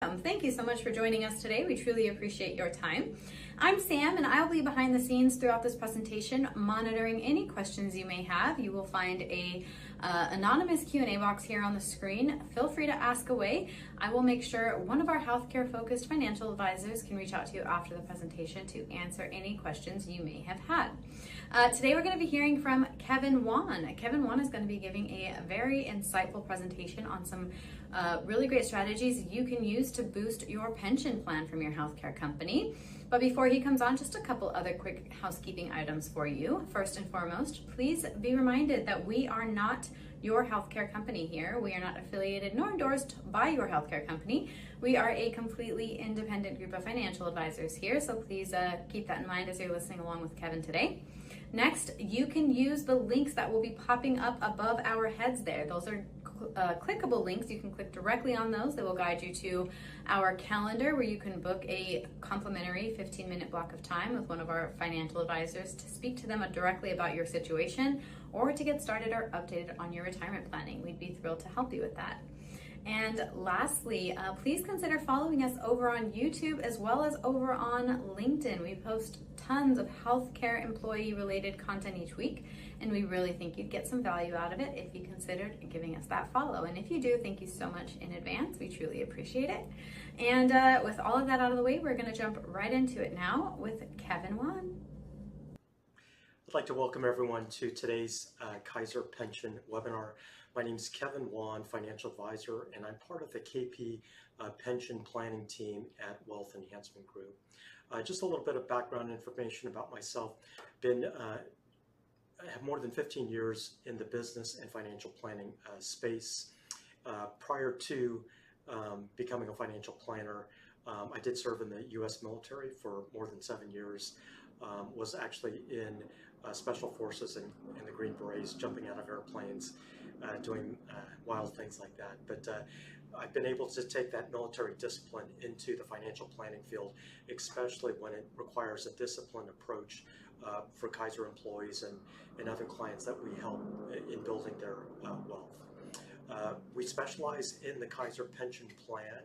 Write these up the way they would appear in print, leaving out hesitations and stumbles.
Thank you so much for joining us today. We truly appreciate your time. I'm Sam, and I'll be behind the scenes throughout this presentation, monitoring any questions you may have. You will find a anonymous Q&A box here on the screen. Feel free to ask away. I will make sure one of our healthcare-focused financial advisors can reach out to you after the presentation to answer any questions you may have had. Today we're going to be hearing from Kevin Wan. Kevin Wan is going to be giving a very insightful presentation on some really great strategies you can use to boost your pension plan from your healthcare company. But before he comes on, just a couple other quick housekeeping items for you. First and foremost, please be reminded that we are not your healthcare company here. We are not affiliated nor endorsed by your healthcare company. We are a completely independent group of financial advisors here, so please keep that in mind as you're listening along with Kevin today. Next, you can use the links that will be popping up above our heads there. Those are clickable links. You can click directly on those. They will guide you to our calendar where you can book a complimentary 15-minute block of time with one of our financial advisors to speak to them directly about your situation or to get started or updated on your retirement planning. We'd be thrilled to help you with that. And lastly, please consider following us over on YouTube as well as over on LinkedIn. We post tons of healthcare employee related content each week, and we really think you'd get some value out of it if you considered giving us that follow. And if you do, thank you so much in advance. We truly appreciate it. And with all of that out of the way, we're going to jump right into it now with Kevin Wan. I'd like to welcome everyone to today's Kaiser Pension webinar. My name is Kevin Wan, Financial Advisor, and I'm part of the KP Pension Planning team at Wealth Enhancement Group. Just a little bit of background information about myself. I have more than 15 years in the business and financial planning space. Prior to becoming a financial planner, I did serve in the U.S. military for more than 7 years. Was actually in Special Forces in the Green Berets, jumping out of airplanes, doing wild things like that. But I've been able to take that military discipline into the financial planning field, especially when it requires a disciplined approach for Kaiser employees and other clients that we help in building their wealth. We specialize in the Kaiser pension plan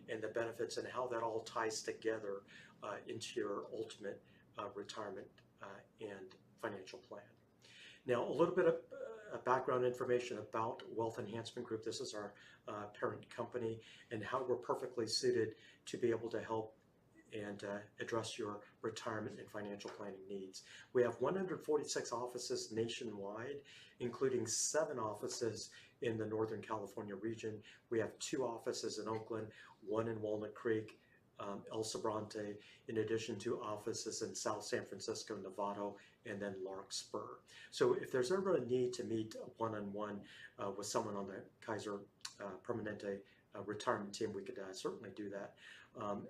and the benefits and how that all ties together into your ultimate retirement and financial plan. Now, a little bit of background information about Wealth Enhancement Group. This is our parent company and how we're perfectly suited to be able to help and address your retirement and financial planning needs. We have 146 offices nationwide, including 7 offices in the Northern California region. We have 2 offices in Oakland, 1 in Walnut Creek, El Sobrante, in addition to offices in South San Francisco, Novato, and then Larkspur. So if there's ever a need to meet one-on-one with someone on the Kaiser Permanente retirement team, we could certainly do that.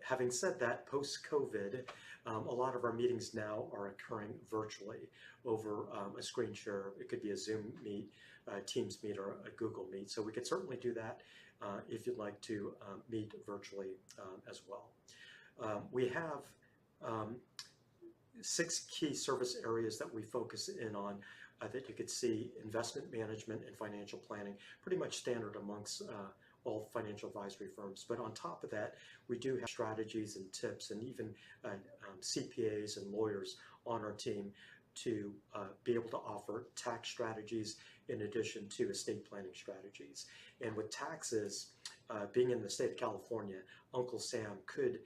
Having said that, post-COVID, a lot of our meetings now are occurring virtually over a screen share. It could be a Zoom meet, a Teams meet, or a Google Meet. So we could certainly do that if you'd like to meet virtually as well. We have 6 key service areas that we focus in on that you could see: investment management and financial planning, pretty much standard amongst all financial advisory firms. But on top of that, we do have strategies and tips and even CPAs and lawyers on our team to be able to offer tax strategies in addition to estate planning strategies. And with taxes, being in the state of California, Uncle Sam could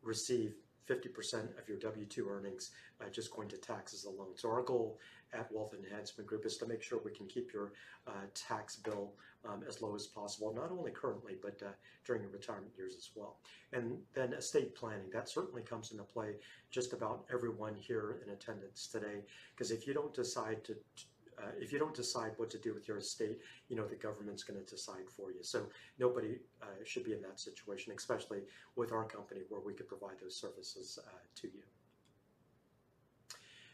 receive 50% of your W-2 earnings just going to taxes alone. So our goal at Wealth Enhancement Group is to make sure we can keep your tax bill as low as possible, not only currently, but during your retirement years as well. And then estate planning, that certainly comes into play just about everyone here in attendance today, because if you don't decide what to do with your estate, you know the government's going to decide for you. So nobody should be in that situation, especially with our company where we could provide those services to you.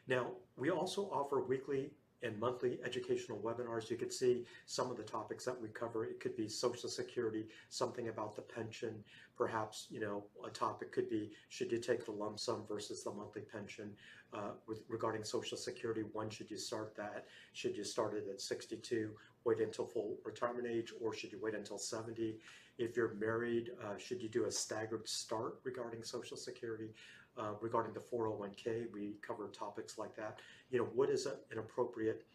Now, we also offer weekly and monthly educational webinars. You could see some of the topics that we cover. It could be Social Security, something about the pension, perhaps, a topic could be, should you take the lump sum versus the monthly pension? Regarding Social Security, when should you start that? Should you start it at 62, wait until full retirement age, or should you wait until 70? If you're married, should you do a staggered start regarding Social Security? Regarding the 401k, we cover topics like that. What is an appropriate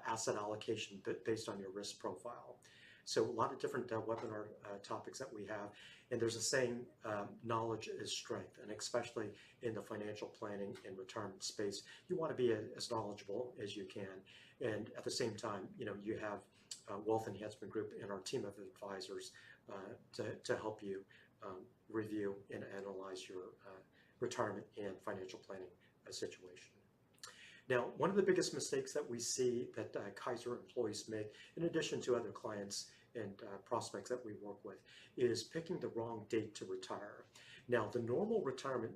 asset allocation based on your risk profile? So a lot of different webinar topics that we have. And there's a saying, knowledge is strength, and especially in the financial planning and retirement space, you want to be as knowledgeable as you can. And at the same time, you have Wealth Enhancement Group and our team of advisors to help you review and analyze your retirement and financial planning situation. Now, one of the biggest mistakes that we see that Kaiser employees make, in addition to other clients and prospects that we work with, is picking the wrong date to retire. Now, the normal retirement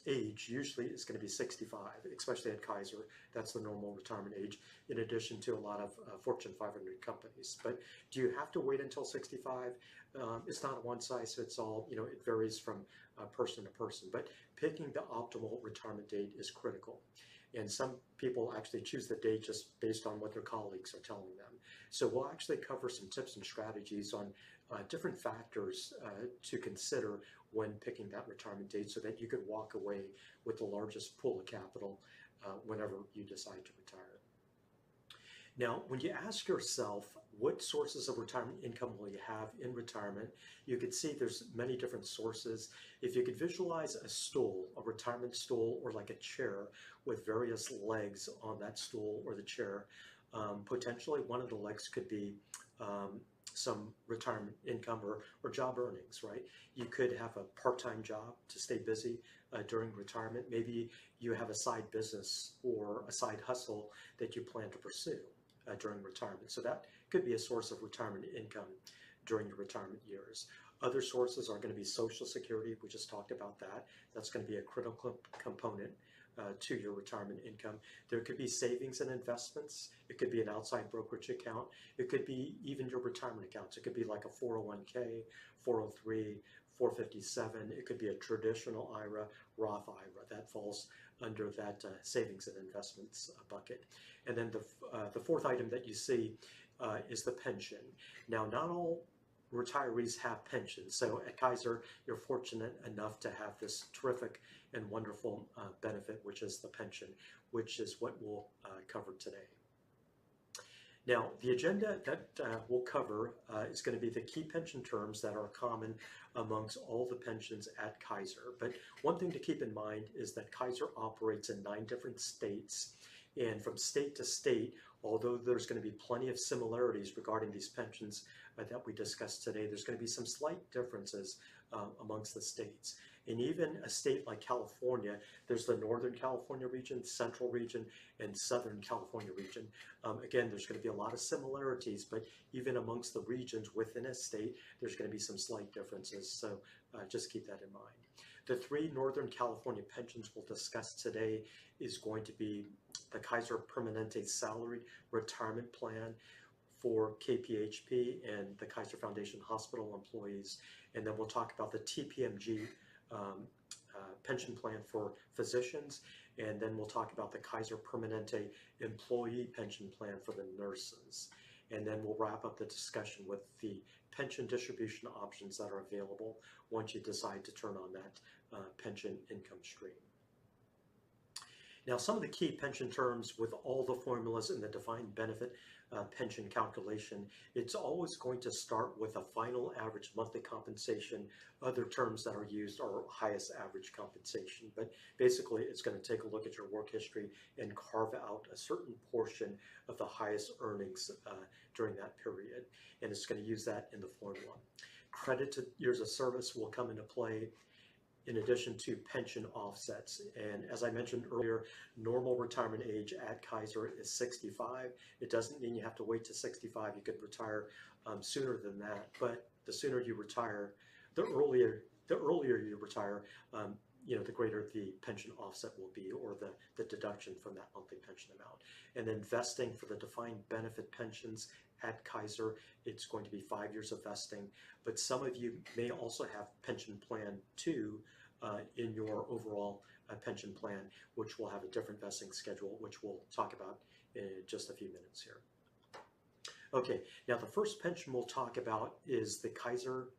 age usually is going to be 65, especially at Kaiser. That's the normal retirement age, in addition to a lot of Fortune 500 companies. But do you have to wait until 65? It's not a one-size-fits-all. It varies from person to person. But picking the optimal retirement date is critical. And some people actually choose the date just based on what their colleagues are telling them. So we'll actually cover some tips and strategies on different factors to consider when picking that retirement date so that you could walk away with the largest pool of capital whenever you decide to retire. Now, when you ask yourself, what sources of retirement income will you have in retirement? You could see there's many different sources. If you could visualize a stool, a retirement stool, or like a chair with various legs on that stool or the chair, potentially one of the legs could be some retirement income or job earnings, right? You could have a part-time job to stay busy during retirement. Maybe you have a side business or a side hustle that you plan to pursue during retirement. So that could be a source of retirement income during your retirement years. Other sources are going to be Social Security. We just talked about that. That's going to be a critical component to your retirement income. There could be savings and investments. It could be an outside brokerage account. It could be even your retirement accounts. It could be like a 401k, 403, 457. It could be a traditional IRA, Roth IRA. That falls under that savings and investments bucket. And then the fourth item that you see is the pension. Now, not all retirees have pensions. So at Kaiser, you're fortunate enough to have this terrific and wonderful benefit, which is the pension, which is what we'll cover today. Now, the agenda that we'll cover is going to be the key pension terms that are common amongst all the pensions at Kaiser. But one thing to keep in mind is that Kaiser operates in 9 different states. And from state to state, although there's going to be plenty of similarities regarding these pensions that we discussed today, there's going to be some slight differences amongst the states. And even a state like California, there's the Northern California region, Central region, and Southern California region. Again, there's going to be a lot of similarities, but even amongst the regions within a state, there's going to be some slight differences. So just keep that in mind. The 3 Northern California pensions we'll discuss today is going to be the Kaiser Permanente Salaried Retirement Plan for KPHP and the Kaiser Foundation Hospital employees. And then we'll talk about the TPMG pension plan for physicians. And then we'll talk about the Kaiser Permanente Employee Pension Plan for the nurses. And then we'll wrap up the discussion with the pension distribution options that are available once you decide to turn on that pension income stream. Now, some of the key pension terms with all the formulas in the defined benefit pension calculation, it's always going to start with a final average monthly compensation. Other terms that are used are highest average compensation, but basically it's going to take a look at your work history and carve out a certain portion of the highest earnings during that period, and it's going to use that in the formula. Credited years of service will come into play in addition to pension offsets. And as I mentioned earlier, normal retirement age at Kaiser is 65. It doesn't mean you have to wait to 65. You could retire sooner than that, but the sooner you retire, the earlier you retire, the greater the pension offset will be, or the deduction from that monthly pension amount. And then vesting for the defined benefit pensions at Kaiser, it's going to be 5 years of vesting. But some of you may also have pension plan 2 in your overall pension plan, which will have a different vesting schedule, which we'll talk about in just a few minutes here. Okay, now the first pension we'll talk about is the Kaiser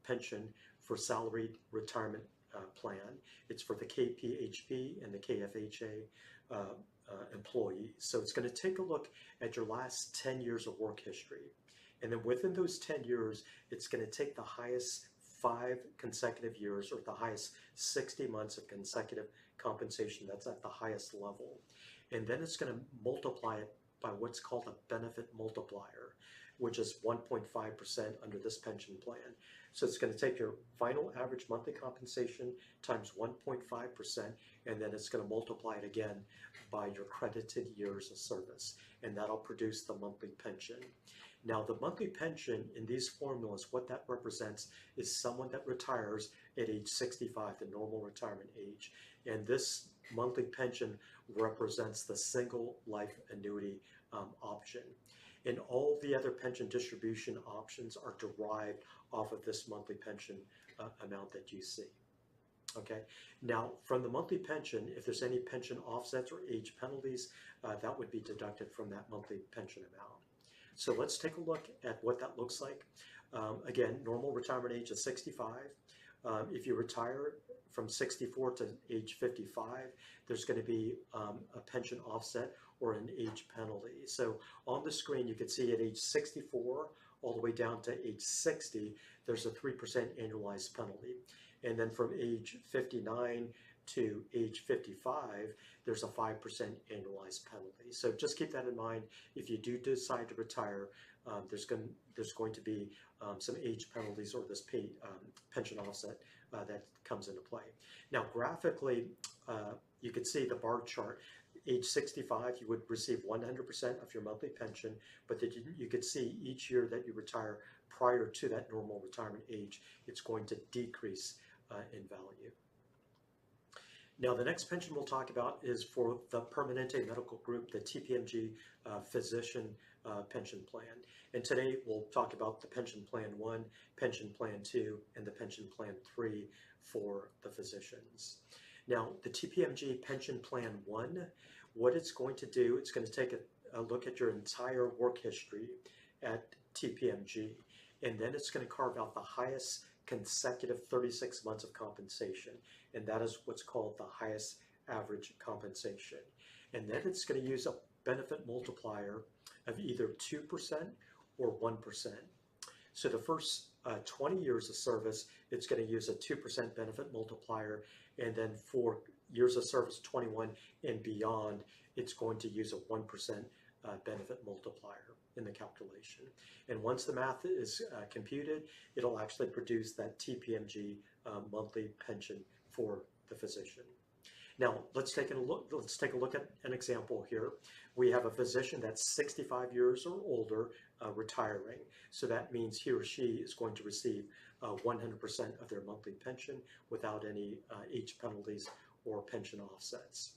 pension for salaried retirement plan. It's for the KPHP and the KFHA employee. So it's going to take a look at your last 10 years of work history. And then within those 10 years, it's going to take the highest 5 consecutive years, or the highest 60 months of consecutive compensation. That's at the highest level. And then it's going to multiply it by what's called a benefit multiplier, which is 1.5% under this pension plan. So it's going to take your final average monthly compensation times 1.5%, and then it's going to multiply it again by your credited years of service, and that'll produce the monthly pension. Now, the monthly pension in these formulas, what that represents is someone that retires at age 65, the normal retirement age, and this monthly pension represents the single life annuity option. And all the other pension distribution options are derived off of this monthly pension amount that you see. Okay. Now, from the monthly pension, if there's any pension offsets or age penalties, that would be deducted from that monthly pension amount. So let's take a look at what that looks like. Again, normal retirement age is 65. If you retire from 64 to age 55, there's going to be a pension offset or an age penalty. So on the screen, you can see at age 64 all the way down to age 60, there's a 3% annualized penalty. And then from age 59 to age 55, there's a 5% annualized penalty. So just keep that in mind. If you do decide to retire, there's going to be some age penalties or this pension offset that comes into play. Now, graphically, you can see the bar chart. Age 65, you would receive 100% of your monthly pension, but that you could see each year that you retire prior to that normal retirement age, it's going to decrease in value. Now, the next pension we'll talk about is for the Permanente Medical Group, the TPMG physician pension plan. And today we'll talk about the Pension Plan 1, Pension Plan 2, and the Pension Plan 3 for the physicians. Now, the TPMG Pension Plan 1, what it's going to do, it's going to take a look at your entire work history at TPMG, and then it's going to carve out the highest consecutive 36 months of compensation, and that is what's called the highest average compensation. And then it's going to use a benefit multiplier of either 2% or 1%. So the first 20 years of service, it's going to use a 2% benefit multiplier, and then for years of service 21 and beyond, it's going to use a 1% benefit multiplier in the calculation. And once the math is computed, it'll actually produce that TPMG monthly pension for the physician. Now, let's take a look at an example here. We have a physician that's 65 years or older retiring. So that means he or she is going to receive 100% of their monthly pension without any age penalties or pension offsets.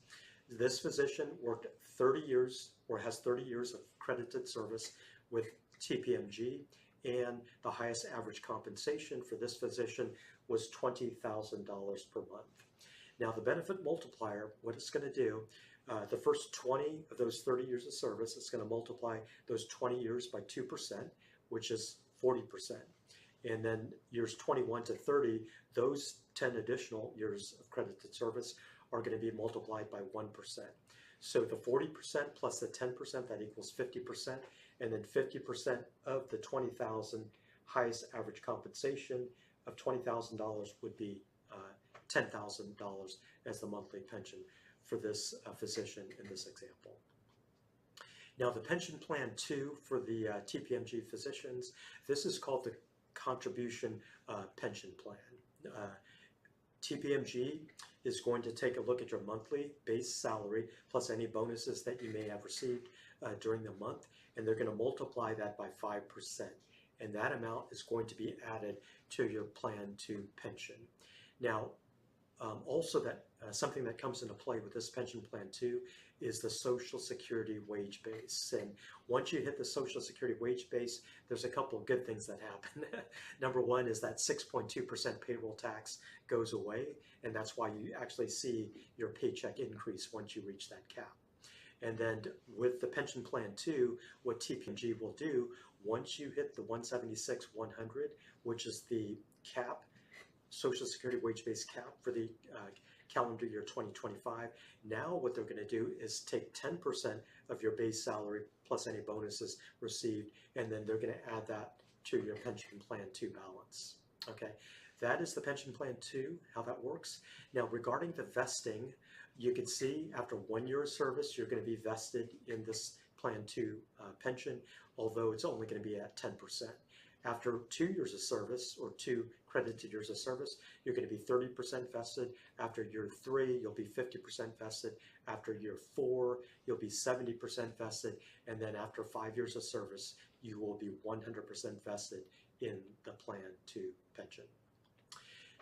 This physician worked 30 years or has 30 years of credited service with TPMG, and the highest average compensation for this physician was $20,000 per month. Now, the benefit multiplier, what it's going to do, the first 20 of those 30 years of service, it's going to multiply those 20 years by 2%, which is 40%. And then years 21 to 30, those 10 additional years of credited service are going to be multiplied by 1%. So the 40% plus the 10%, that equals 50%, and then 50% of the $20,000 highest average compensation of $20,000 would be $10,000 as the monthly pension for this physician in this example. Now, the Pension Plan 2 for the TPMG physicians, this is called the Contribution Pension Plan. TPMG is going to take a look at your monthly base salary plus any bonuses that you may have received during the month, and they're going to multiply that by 5%. And that amount is going to be added to your Plan 2 pension. Now, Also, that something that comes into play with this pension plan too is the Social Security wage base. And once you hit the Social Security wage base, there's a couple of good things that happen. Number one is that 6.2% payroll tax goes away, and that's why you actually see your paycheck increase once you reach that cap. And then with the pension plan too, what TPMG will do, once you hit the 176, 100, which is the cap, Social Security wage base cap for the calendar year 2025, now what they're going to do is take 10% of your base salary plus any bonuses received, and then they're going to add that to your pension plan 2 balance. Okay, that is the pension plan 2, how that works. Now regarding the vesting, you can see after 1 year of service, you're going to be vested in this plan 2 pension, although it's only going to be at 10%. After 2 years of service, or 2 credited years of service, you're going to be 30% vested. After year 3, you'll be 50% vested. After year 4, you'll be 70% vested. And then after 5 years of service, you will be 100% vested in the Plan 2 pension.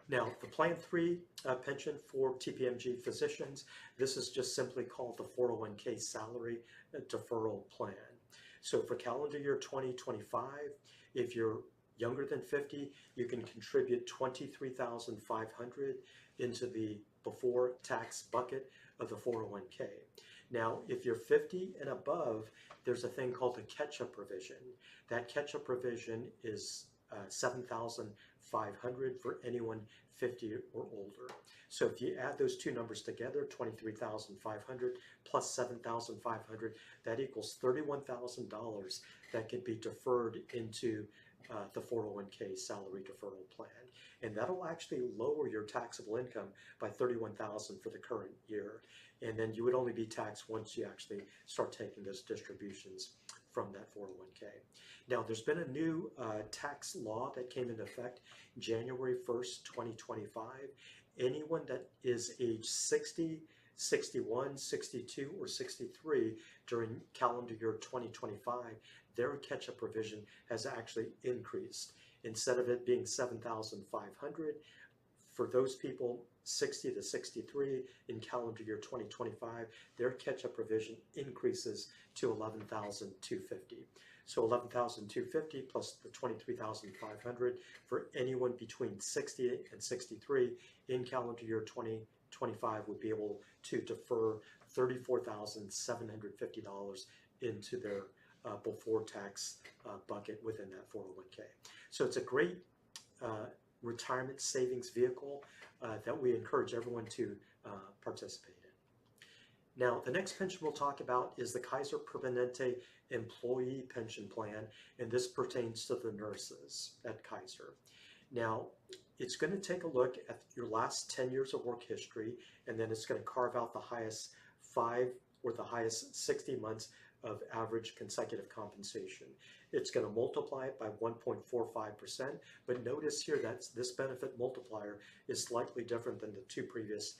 Now, the Plan 3 pension for TPMG physicians, this is just simply called the 401k salary deferral plan. So for calendar year 2025, if you're younger than 50, you can contribute $23,500 into the before tax bucket of the 401k. Now, if you're 50 and above, there's a thing called the catch-up provision. That catch-up provision is $7,500 for anyone 50 or older. So if you add those two numbers together, 23,500 plus 7,500, that equals $31,000 that could be deferred into the 401k salary deferral plan. And that'll actually lower your taxable income by $31,000 for the current year. And then you would only be taxed once you actually start taking those distributions from that 401k. Now, there's been a new tax law that came into effect January 1st, 2025. Anyone that is age 60, 61, 62, or 63 during calendar year 2025, their catch-up provision has actually increased. Instead of it being $7,500, for those people 60 to 63 in calendar year 2025, their catch-up provision increases to $11,250. So $11,250 plus the $23,500 for anyone between 60 and 63 in calendar year 2025 would be able to defer $34,750 into their before tax bucket within that 401k. So it's a great retirement savings vehicle that we encourage everyone to participate in. Now, the next pension we'll talk about is the Kaiser Permanente Employee Pension Plan, and this pertains to the nurses at Kaiser. Now, it's going to take a look at your last 10 years of work history, and then it's going to carve out the highest 5 or the highest 60 months of average consecutive compensation. It's going to multiply it by 1.45%, but notice here that this benefit multiplier is slightly different than the two previous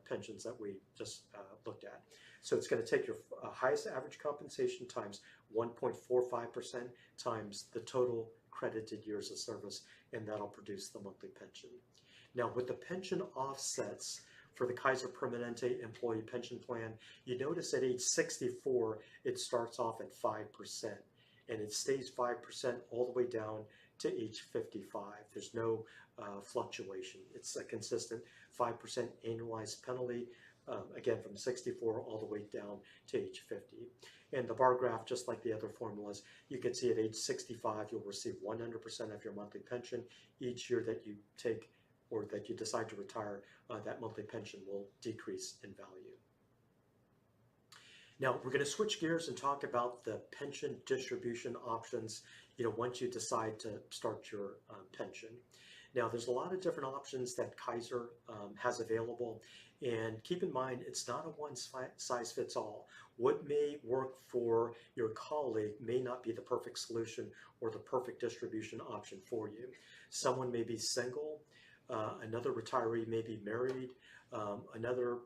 pensions that we just looked at. So it's going to take your highest average compensation times 1.45% times the total credited years of service, and that'll produce the monthly pension. Now, with the pension offsets for the Kaiser Permanente Employee Pension Plan, you notice at age 64, it starts off at 5%, and it stays 5% all the way down to age 55. There's no fluctuation. It's a consistent 5% annualized penalty, again, from 64 all the way down to age 50. And the bar graph, just like the other formulas, you can see at age 65, you'll receive 100% of your monthly pension. Each year that you take or that you decide to retire, that monthly pension will decrease in value. Now, we're going to switch gears and talk about the pension distribution options, once you decide to start your pension. Now, there's a lot of different options that Kaiser has available, and keep in mind, it's not a one-size-fits-all. What may work for your colleague may not be the perfect solution or the perfect distribution option for you. Someone may be single, another retiree may be married, another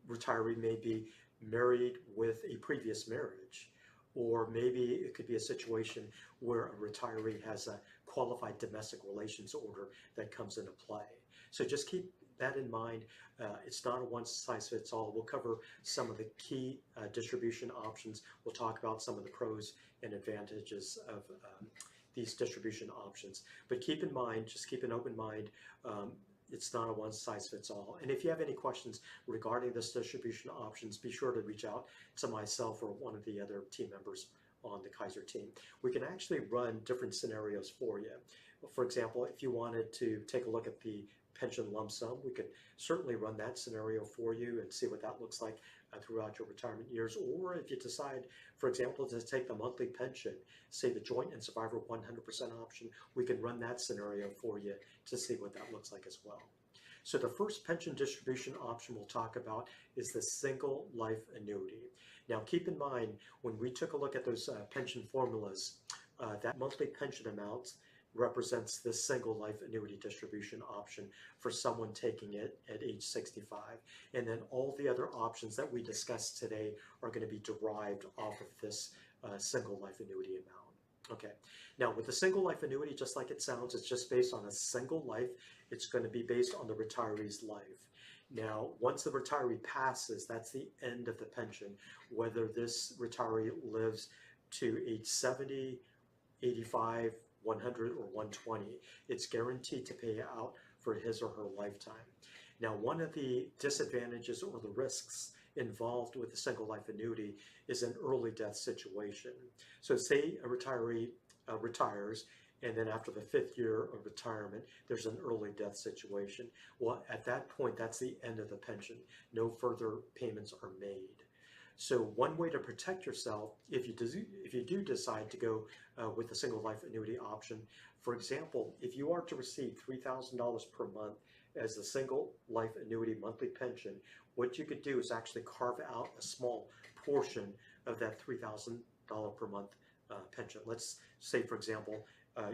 retiree may be married with a previous marriage, or maybe it could be a situation where a retiree has a qualified domestic relations order that comes into play. So just keep that in mind. It's not a one-size-fits-all. We'll cover some of the key distribution options. We'll talk about some of the pros and advantages of these distribution options. But keep in mind, just keep an open mind, it's not a one-size-fits-all. And if you have any questions regarding this distribution options, be sure to reach out to myself or one of the other team members on the Kaiser team. We can actually run different scenarios for you. For example, if you wanted to take a look at the pension lump sum, we could certainly run that scenario for you and see what that looks like throughout your retirement years. Or if you decide, for example, to take the monthly pension, say the joint and survivor 100% option, we can run that scenario for you to see what that looks like as well. So the first pension distribution option we'll talk about is the single life annuity. Now keep in mind, when we took a look at those pension formulas, that monthly pension amount represents the single life annuity distribution option for someone taking it at age 65. And then all the other options that we discussed today are going to be derived off of this single life annuity amount. Okay, now with the single life annuity, just like it sounds, it's just based on a single life. It's going to be based on the retiree's life. Now, once the retiree passes, that's the end of the pension, whether this retiree lives to age 70, 85, 100 or 120, it's guaranteed to pay out for his or her lifetime. Now, one of the disadvantages or the risks involved with the single life annuity is an early death situation. So say a retiree retires, and then after the 5th year of retirement, there's an early death situation. Well, at that point, that's the end of the pension. No further payments are made. So one way to protect yourself, if you do decide to go with the single life annuity option, for example, if you are to receive $3,000 per month as a single life annuity monthly pension, what you could do is actually carve out a small portion of that $3,000 per month pension. Let's say, for example,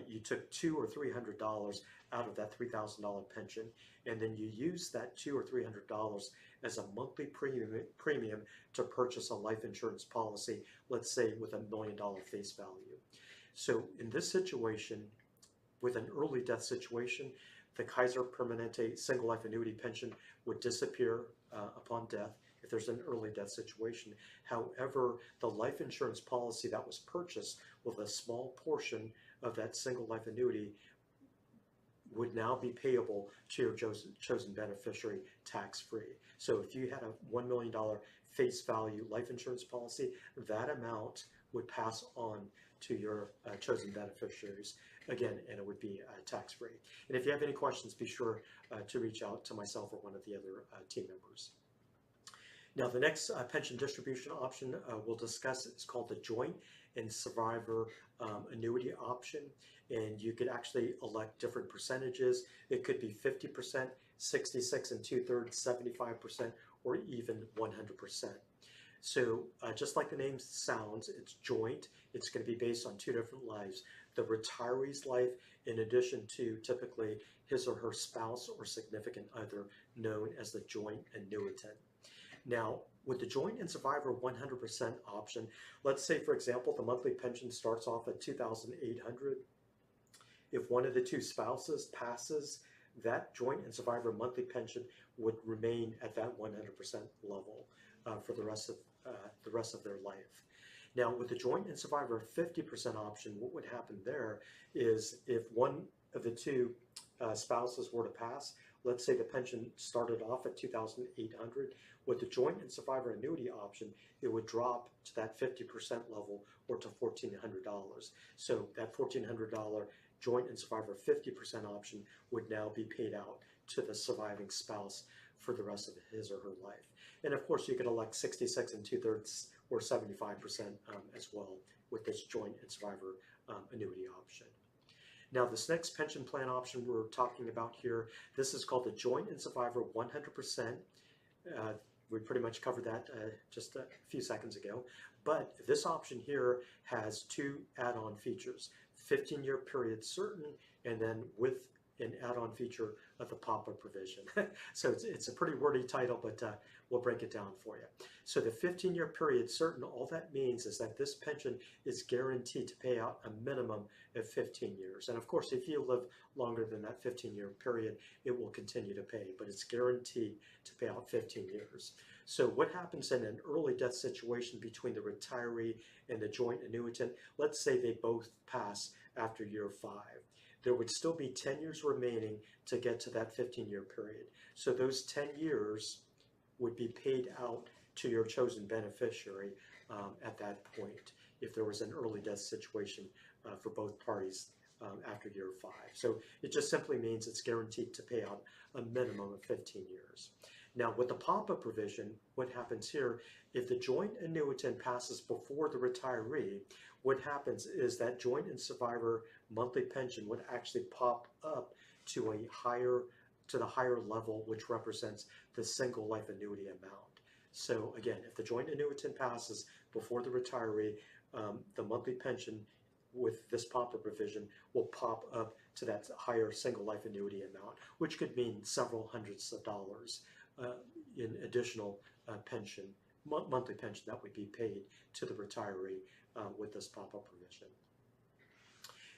you took $200 or $300 out of that $3,000 pension, and then you use that $200 or $300 as a monthly premium to purchase a life insurance policy, let's say with $1 million face value. So in this situation, with an early death situation, the Kaiser Permanente single life annuity pension would disappear upon death if there's an early death situation. However, the life insurance policy that was purchased with a small portion of that single life annuity would now be payable to your chosen beneficiary tax-free. So if you had a $1 million face value life insurance policy, that amount would pass on to your chosen beneficiaries again, and it would be tax-free. And if you have any questions, be sure to reach out to myself or one of the other team members. Now, the next pension distribution option we'll discuss is called the joint and survivor annuity option. And you could actually elect different percentages. It could be 50%, 66 2/3, 75%, or even 100%. So just like the name sounds, it's joint. It's going to be based on 2 different lives. The retiree's life, in addition to typically his or her spouse or significant other, known as the joint annuitant. Now, with the joint and survivor 100% option, let's say, for example, the monthly pension starts off at $2,800. If one of the 2 spouses passes, that joint and survivor monthly pension would remain at that 100% level for the rest of their life. Now, with the joint and survivor 50% option, what would happen there is if one of the 2 spouses were to pass, let's say the pension started off at $2,800, with the joint and survivor annuity option, it would drop to that 50% level or to $1,400. So that $1,400 joint and survivor 50% option would now be paid out to the surviving spouse for the rest of his or her life. And of course, you could elect 66 2/3 or 75% as well with this joint and survivor annuity option. Now, this next pension plan option we're talking about here, this is called the joint and survivor 100%. We pretty much covered that just a few seconds ago. But this option here has 2 add-on features: 15-year period certain, and then with an add-on feature of the PAPA provision. So it's a pretty wordy title, but we'll break it down for you. So the 15-year period certain, all that means is that this pension is guaranteed to pay out a minimum of 15 years. And of course, if you live longer than that 15-year period, it will continue to pay, but it's guaranteed to pay out 15 years. So what happens in an early death situation between the retiree and the joint annuitant? Let's say they both pass after year 5. There would still be 10 years remaining to get to that 15-year period. So those 10 years would be paid out to your chosen beneficiary at that point if there was an early death situation for both parties after year 5. So it just simply means it's guaranteed to pay out a minimum of 15 years. Now with the PAPA provision, what happens here, if the joint annuitant passes before the retiree, what happens is that joint and survivor monthly pension would actually pop up to the higher level, which represents the single life annuity amount. So again, if the joint annuitant passes before the retiree, the monthly pension with this PAPA provision will pop up to that higher single life annuity amount, which could mean several hundreds of dollars in additional pension, monthly pension that would be paid to the retiree with this PAPA provision.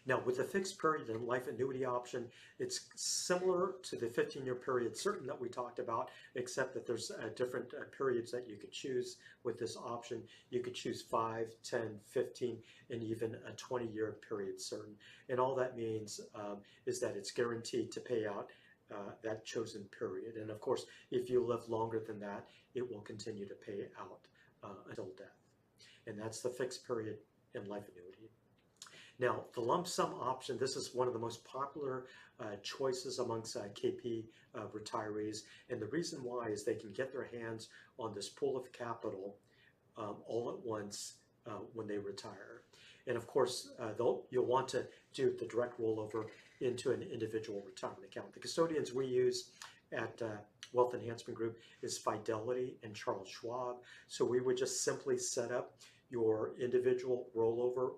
Now, with the fixed period and life annuity option, it's similar to the 15-year period certain that we talked about, except that there's different periods that you could choose with this option. You could choose 5, 10, 15, and even a 20-year period certain. And all that means is that it's guaranteed to pay out that chosen period. And of course, if you live longer than that, it will continue to pay out until death. And that's the fixed period and life annuity. Now, the lump sum option, this is one of the most popular choices amongst KP retirees. And the reason why is they can get their hands on this pool of capital all at once when they retire. And of course, you'll want to do the direct rollover into an individual retirement account. The custodians we use at Wealth Enhancement Group is Fidelity and Charles Schwab. So we would just simply set up your individual rollover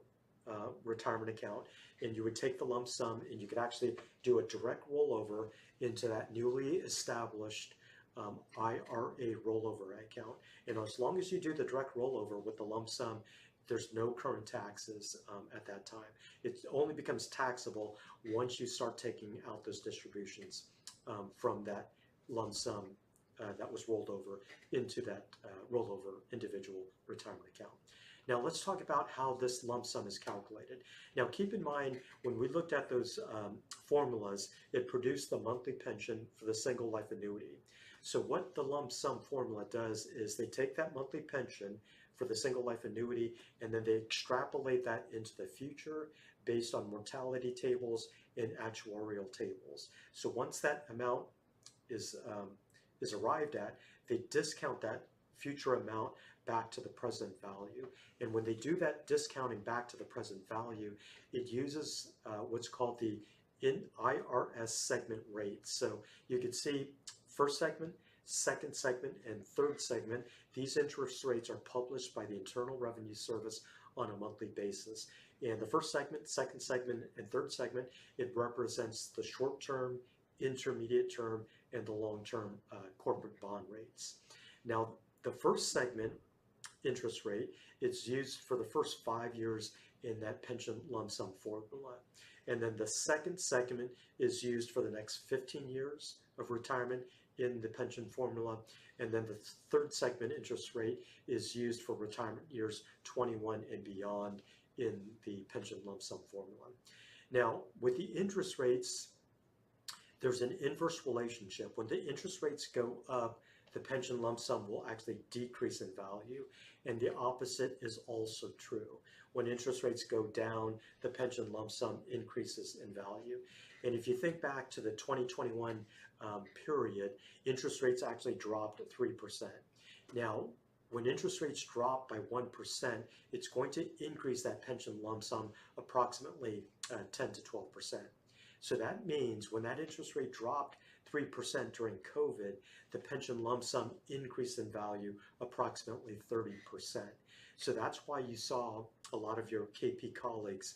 retirement account, and you would take the lump sum and you could actually do a direct rollover into that newly established IRA rollover account. And as long as you do the direct rollover with the lump sum, there's no current taxes at that time. It only becomes taxable once you start taking out those distributions from that lump sum that was rolled over into that rollover individual retirement account. Now let's talk about how this lump sum is calculated. Now keep in mind, when we looked at those formulas, it produced the monthly pension for the single life annuity. So what the lump sum formula does is they take that monthly pension for the single life annuity and then they extrapolate that into the future based on mortality tables and actuarial tables. So once that amount is arrived at, they discount that future amount back to the present value. And when they do that discounting back to the present value, it uses what's called the IRS segment rate. So you can see first segment, second segment, and third segment. These interest rates are published by the Internal Revenue Service on a monthly basis. And the first segment, second segment, and third segment, it represents the short-term, intermediate term, and the long-term corporate bond rates. Now, the first segment interest rate, it's used for the first 5 years in that pension lump sum formula. And then the second segment is used for the next 15 years of retirement in the pension formula. And then the third segment interest rate is used for retirement years 21 and beyond in the pension lump sum formula. Now, with the interest rates, there's an inverse relationship. When the interest rates go up, the pension lump sum will actually decrease in value, and the opposite is also true. When interest rates go down, the pension lump sum increases in value. And if you think back to the 2021 period, interest rates actually dropped 3%. Now, when interest rates drop by 1%, it's going to increase that pension lump sum approximately 10 to 12%. So that means when that interest rate dropped 3% during COVID, the pension lump sum increased in value approximately 30%. So that's why you saw a lot of your KP colleagues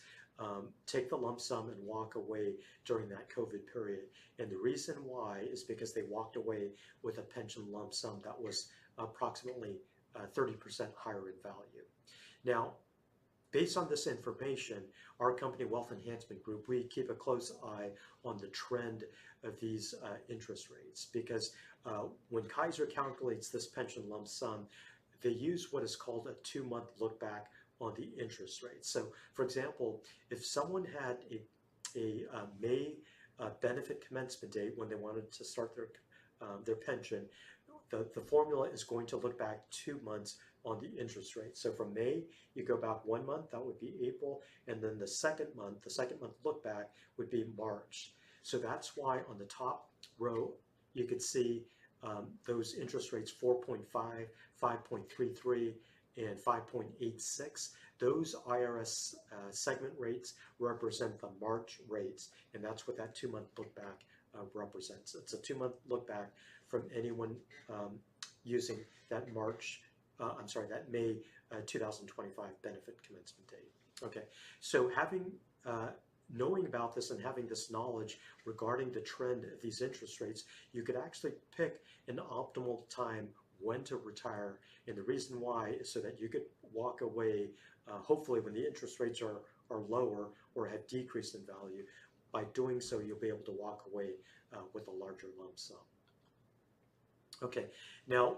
take the lump sum and walk away during that COVID period. And the reason why is because they walked away with a pension lump sum that was approximately 30% higher in value. Now, based on this information, our company, Wealth Enhancement Group, we keep a close eye on the trend of these interest rates, because when Kaiser calculates this pension lump sum, they use what is called a 2-month look back on the interest rate. So, for example, if someone had a May benefit commencement date when they wanted to start their pension, the formula is going to look back 2 months on the interest rate. So from May, you go back 1 month, that would be April, and then the second month look back would be March. So that's why on the top row, you could see those interest rates, 4.5, 5.33, and 5.86. Those IRS segment rates represent the March rates, and that's what that 2-month look back represents. It's a 2-month look back from anyone using that that May 2025 benefit commencement date. Okay, so knowing about this and having this knowledge regarding the trend of these interest rates, you could actually pick an optimal time when to retire. And the reason why is so that you could walk away, hopefully when the interest rates are lower or have decreased in value. By doing so, you'll be able to walk away with a larger lump sum. Okay, now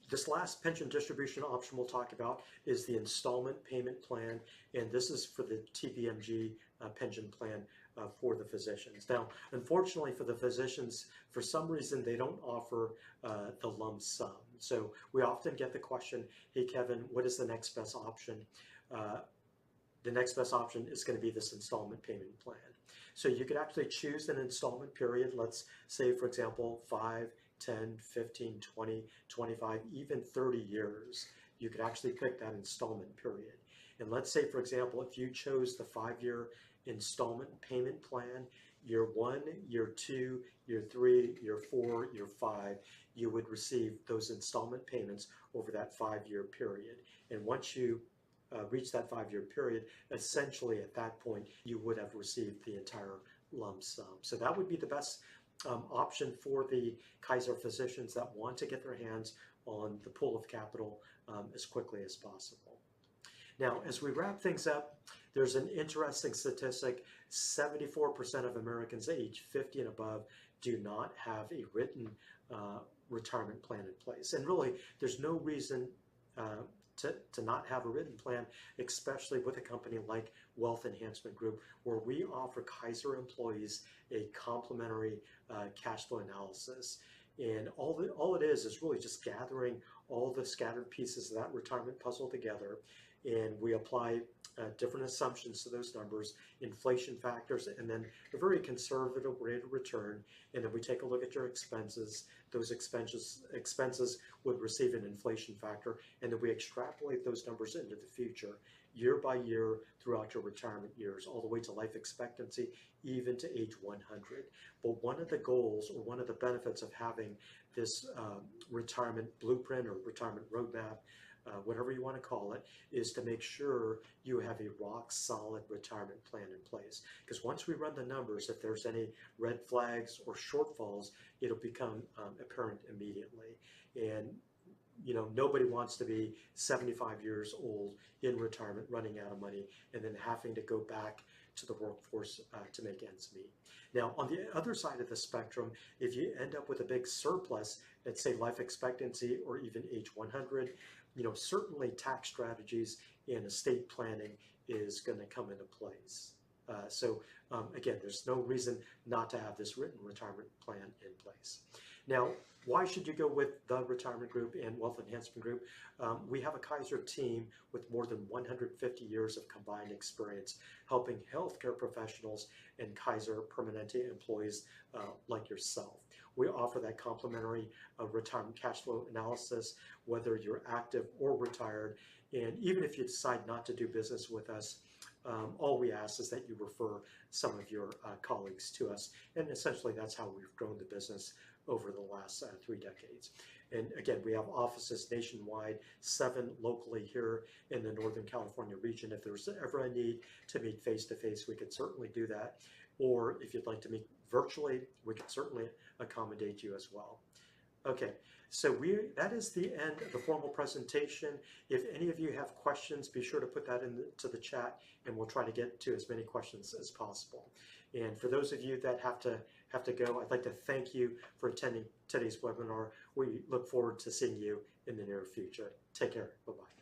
this last pension distribution option we'll talk about is the installment payment plan, and this is for the TPMG pension plan for the physicians. Now, unfortunately for the physicians, for some reason they don't offer the lump sum. So we often get the question, hey Kevin, what is the next best option? The next best option is going to be this installment payment plan. So you could actually choose an installment period, let's say for example 5, 10, 15, 20, 25, even 30 years. You could actually pick that installment period. And let's say, for example, if you chose the 5-year installment payment plan, year 1, year 2, year 3, year 4, year 5, you would receive those installment payments over that 5-year period. And once you reach that 5-year period, essentially at that point, you would have received the entire lump sum. So that would be the best option for the Kaiser physicians that want to get their hands on the pool of capital as quickly as possible. Now, as we wrap things up, there's an interesting statistic. 74% of Americans age 50 and above do not have a written retirement plan in place. And really, there's no reason to not have a written plan, especially with a company like Wealth Enhancement Group, where we offer Kaiser employees a complimentary cash flow analysis. And all it is really just gathering all the scattered pieces of that retirement puzzle together. And we apply different assumptions to those numbers, inflation factors, and then a very conservative rate of return. And then we take a look at your expenses. Those expenses would receive an inflation factor, and then we extrapolate those numbers into the future, year by year, throughout your retirement years, all the way to life expectancy, even to age 100. But one of the goals, or one of the benefits of having this retirement blueprint or retirement roadmap, whatever you want to call it, is to make sure you have a rock solid retirement plan in place. Because once we run the numbers, if there's any red flags or shortfalls, it'll become apparent immediately. And nobody wants to be 75 years old in retirement, running out of money, and then having to go back to the workforce to make ends meet. Now, on the other side of the spectrum, if you end up with a big surplus at, say, life expectancy or even age 100, certainly tax strategies and estate planning is going to come into place. Again, there's no reason not to have this written retirement plan in place. Now, why should you go with the Retirement Group and Wealth Enhancement Group? We have a Kaiser team with more than 150 years of combined experience helping healthcare professionals and Kaiser Permanente employees like yourself. We offer that complimentary retirement cash flow analysis, whether you're active or retired. And even if you decide not to do business with us, all we ask is that you refer some of your colleagues to us. And essentially, that's how we've grown the business over the last 3 decades. And again, we have offices nationwide, 7 locally here in the Northern California region. If there's ever a need to meet face-to-face, we could certainly do that. Or if you'd like to meet virtually, we could certainly accommodate you as well. Okay, so that is the end of the formal presentation. If any of you have questions, be sure to put that into the chat, and we'll try to get to as many questions as possible. And for those of you that have to go, I'd like to thank you for attending today's webinar. We look forward to seeing you in the near future. Take care. Bye-bye.